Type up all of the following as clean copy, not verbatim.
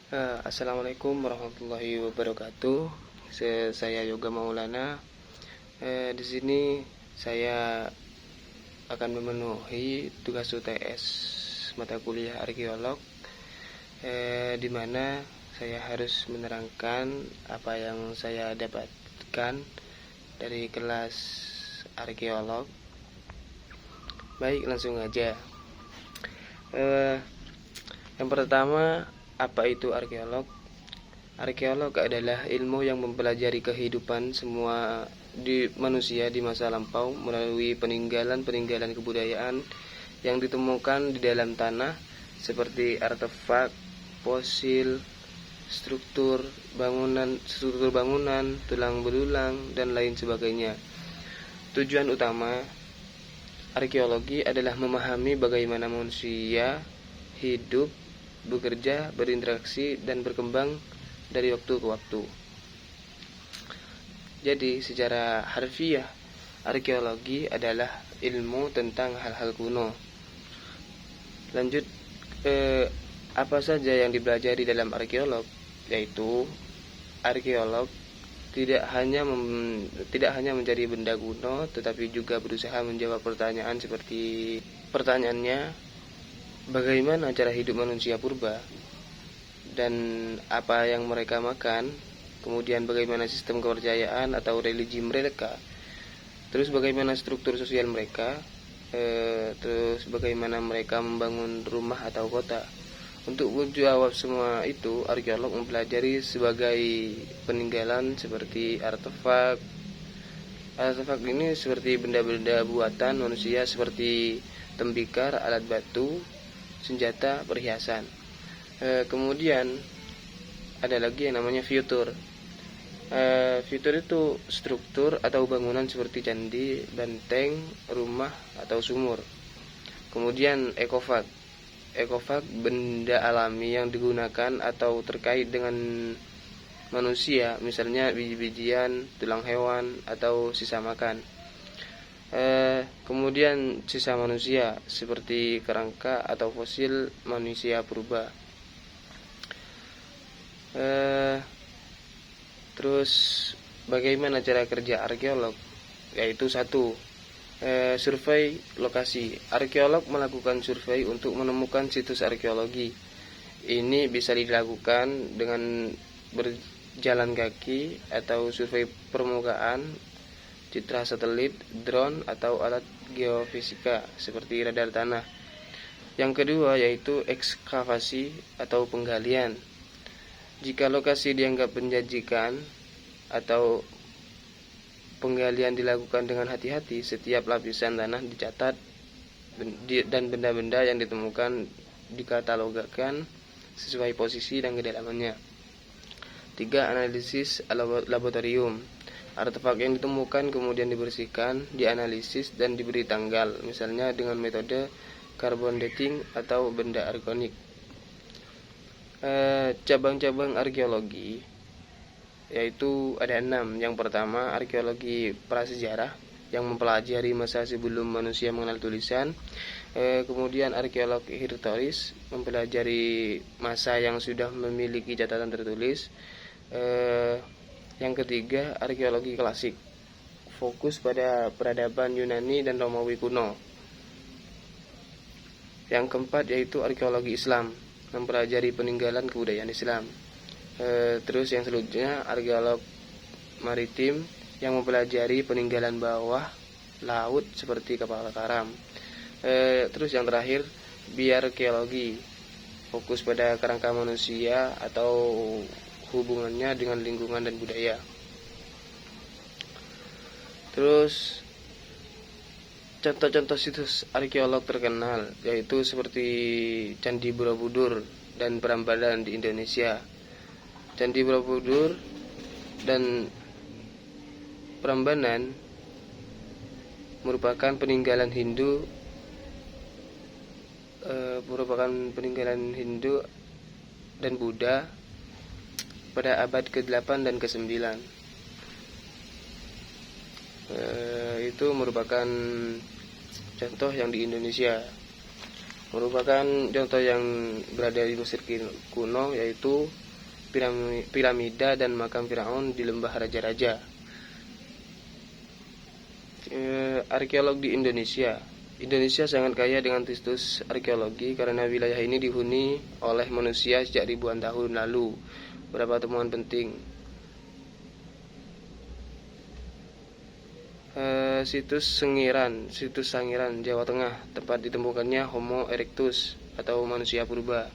Assalamualaikum warahmatullahi wabarakatuh. Saya Yoga Maulana. Di sini saya akan memenuhi tugas UTS mata kuliah arkeolog, di mana saya harus menerangkan apa yang saya dapatkan dari kelas arkeolog. Baik, langsung aja. Yang pertama, apa itu arkeolog? Arkeolog adalah ilmu yang mempelajari kehidupan semua di manusia di masa lampau melalui peninggalan-peninggalan kebudayaan yang ditemukan di dalam tanah seperti artefak, fosil, struktur bangunan, tulang belulang dan lain sebagainya. Tujuan utama arkeologi adalah memahami bagaimana manusia hidup, bekerja, berinteraksi, dan berkembang dari waktu ke waktu. Jadi, secara harfiah, arkeologi adalah ilmu tentang hal-hal kuno. Lanjut, apa saja yang dipelajari dalam arkeolog? Yaitu, arkeolog tidak hanya mencari benda kuno, tetapi juga berusaha menjawab pertanyaan seperti pertanyaannya, bagaimana cara hidup manusia purba dan apa yang mereka makan, kemudian bagaimana sistem kepercayaan atau religi mereka, terus bagaimana struktur sosial mereka, terus bagaimana mereka membangun rumah atau kota. Untuk menjawab semua itu, arkeolog mempelajari sebagai peninggalan seperti artefak. Artefak ini seperti benda-benda buatan manusia seperti tembikar, alat batu, senjata, perhiasan. Kemudian ada lagi yang namanya futur. Futur itu struktur atau bangunan seperti candi, benteng, rumah atau sumur. Kemudian ekofag. Ekofag benda alami yang digunakan atau terkait dengan manusia, misalnya biji-bijian, tulang hewan atau sisa makan. Kemudian sisa manusia seperti kerangka atau fosil manusia purba. Terus bagaimana cara kerja arkeolog? Yaitu satu, survei lokasi. Arkeolog melakukan survei untuk menemukan situs arkeologi. Ini bisa dilakukan dengan berjalan kaki atau survei permukaan, citra satelit, drone atau alat geofisika seperti radar tanah. Yang kedua yaitu ekskavasi atau penggalian. Jika lokasi dianggap menjanjikan atau penggalian dilakukan dengan hati-hati, setiap lapisan tanah dicatat dan benda-benda yang ditemukan dikatalogkan sesuai posisi dan kedalamannya. 3. Analisis laboratorium. Artefak yang ditemukan kemudian dibersihkan, dianalisis dan diberi tanggal, misalnya dengan metode carbon dating atau benda organik. Cabang-cabang arkeologi yaitu ada 6. Yang pertama, arkeologi prasejarah yang mempelajari masa sebelum manusia mengenal tulisan. Kemudian arkeologi historis mempelajari masa yang sudah memiliki catatan tertulis. Yang ketiga, arkeologi klasik fokus pada peradaban Yunani dan Romawi kuno. Yang keempat yaitu arkeologi Islam, mempelajari peninggalan kebudayaan Islam. Terus yang selanjutnya arkeolog maritim yang mempelajari peninggalan bawah laut seperti kapal karam. Terus yang terakhir biarkeologi, fokus pada kerangka manusia atau hubungannya dengan lingkungan dan budaya. Terus contoh-contoh situs arkeolog terkenal yaitu seperti Candi Borobudur dan Prambanan di Indonesia. Candi Borobudur dan Prambanan merupakan peninggalan Hindu dan Buddha pada abad ke-8 dan ke-9. Itu merupakan contoh yang di Indonesia. merupakan contoh yang berada di Mesir kuno, yaitu piramida dan makam Firaun di lembah raja-raja. Arkeolog di Indonesia. Indonesia sangat kaya dengan situs arkeologi karena wilayah ini dihuni oleh manusia sejak ribuan tahun lalu. Beberapa temuan penting. Situs Sangiran, Jawa Tengah, tempat ditemukannya Homo erectus atau manusia purba.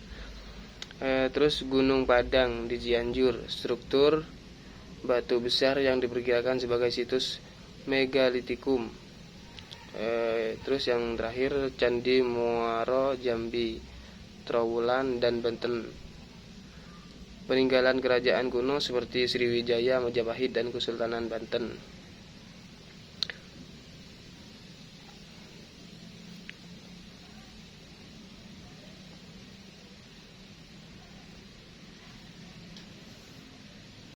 Terus Gunung Padang di Cianjur, struktur batu besar yang diperkirakan sebagai situs megalitikum. Terus yang terakhir Candi Muaro Jambi, Trowulan dan Banten. Peninggalan kerajaan kuno seperti Sriwijaya, Majapahit dan Kesultanan Banten.